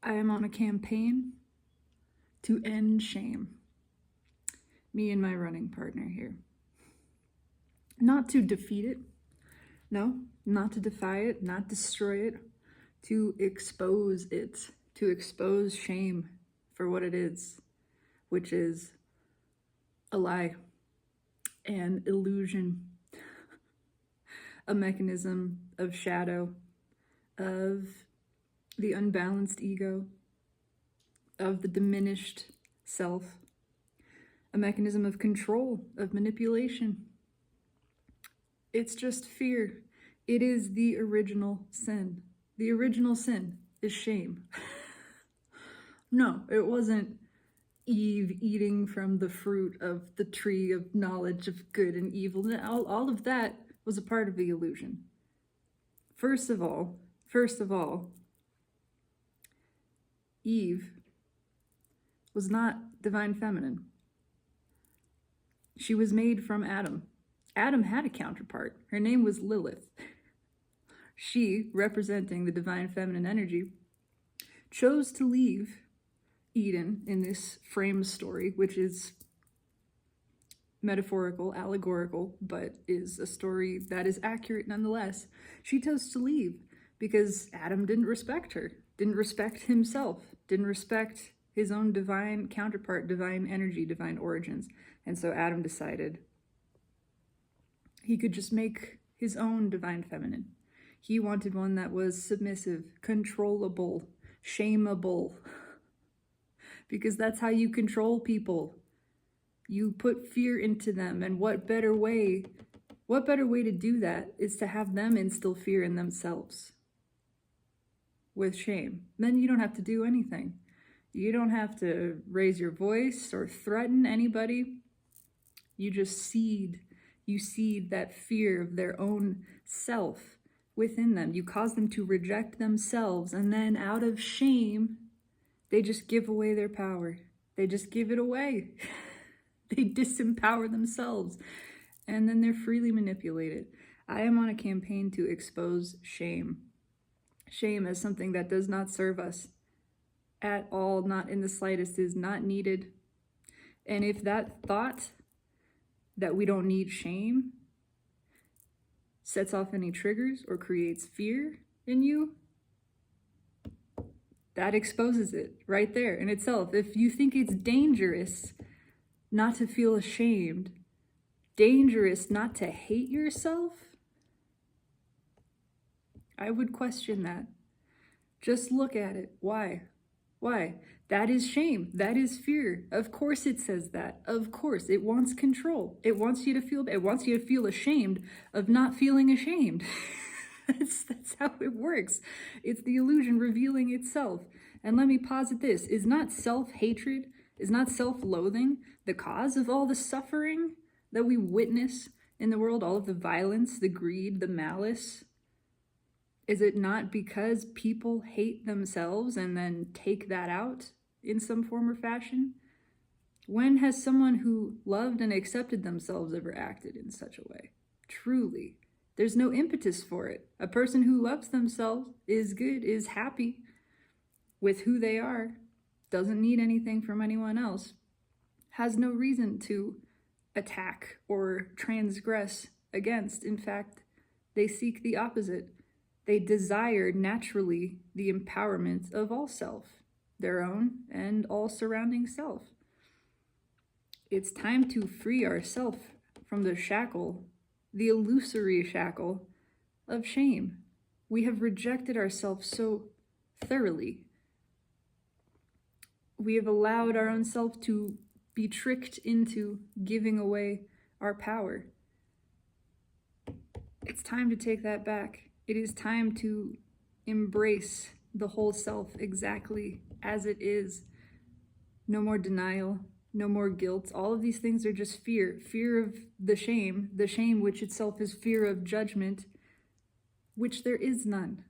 I am on a campaign to end shame. Me and my running partner here. Not to defeat it. No, not to defy it, not destroy it. To expose it. To expose shame for what it is, which is a lie, an illusion, a mechanism of shadow, of the unbalanced ego, of the diminished self, a mechanism of control, of manipulation. It's just fear. It is the original sin. The original sin is shame. No, it wasn't Eve eating from the fruit of the tree of knowledge of good and evil. All of that was a part of the illusion. First of all, Eve was not divine feminine. She was made from Adam. Adam had a counterpart. Her name was Lilith. She, representing the divine feminine energy, chose to leave Eden in this frame story, which is metaphorical, allegorical, but is a story that is accurate nonetheless. She chose to leave because Adam didn't respect her, didn't respect himself, didn't respect his own divine counterpart, divine energy, divine origins. And so Adam decided he could just make his own divine feminine. He wanted one that was submissive, controllable, shameable, because that's how you control people. You put fear into them, and what better way to do that is to have them instill fear in themselves with shame. Then you don't have to do anything. You don't have to raise your voice or threaten anybody. You just seed that fear of their own self within them. You cause them to reject themselves, and then out of shame, they just give away their power. They just give it away. They disempower themselves, and then they're freely manipulated. I am on a campaign to expose shame. Shame as something that does not serve us at all, not in the slightest, is not needed. And if that thought that we don't need shame sets off any triggers or creates fear in you, that exposes it right there in itself. If you think it's dangerous not to feel ashamed, dangerous not to hate yourself, I would question that. Just look at it. Why? That is shame. That is fear. Of course it says that. Of course. It wants control. It wants you to feel ashamed of not feeling ashamed. That's how it works. It's the illusion revealing itself. And let me posit this. Is not self-hatred, is not self-loathing the cause of all the suffering that we witness in the world, all of the violence, the greed, the malice? Is it not because people hate themselves and then take that out in some form or fashion? When has someone who loved and accepted themselves ever acted in such a way? Truly, there's no impetus for it. A person who loves themselves is good, is happy with who they are, doesn't need anything from anyone else, has no reason to attack or transgress against. In fact, they seek the opposite. They desire naturally the empowerment of all self, their own and all surrounding self. It's time to free ourselves from the shackle, the illusory shackle of shame. We have rejected ourselves so thoroughly. We have allowed our own self to be tricked into giving away our power. It's time to take that back. It is time to embrace the whole self exactly as it is. No more denial, no more guilt. All of these things are just fear. Fear of the shame which itself is fear of judgment, which there is none.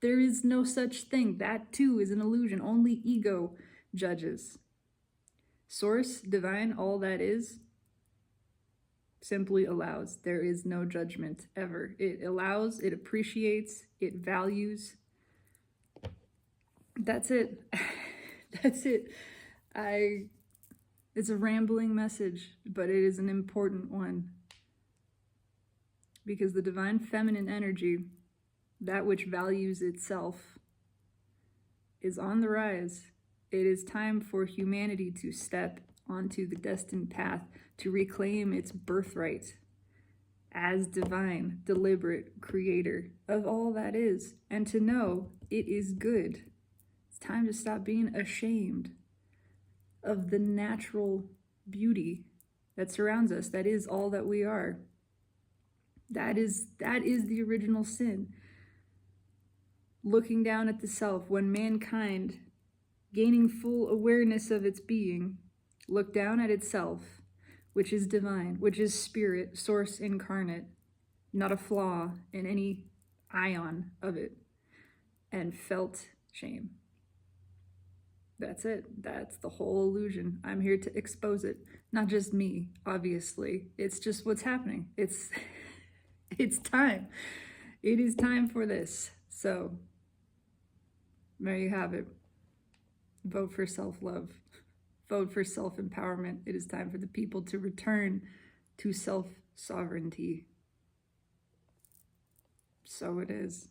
There is no such thing. That too is an illusion. Only ego judges. Source, divine, all that is, simply allows. There is no judgment ever. It allows, it appreciates, it values. That's it. That's it. It's a rambling message, but it is an important one. Because the divine feminine energy, that which values itself, is on the rise. It is time for humanity to step onto the destined path to reclaim its birthright as divine, deliberate creator of all that is, and to know it is good. It's time to stop being ashamed of the natural beauty that surrounds us, that is all that we are. That is the original sin. Looking down at the self, when mankind, gaining full awareness of its being, looked down at itself, which is divine, which is spirit, source incarnate, not a flaw in any ion of it, and felt shame. That's it. That's the whole illusion. I'm here to expose it. Not just me, obviously. It's just what's happening. It's time. It is time for this. So, there you have it. Vote for self-love. Vote for self-empowerment. It is time for the people to return to self-sovereignty. So it is.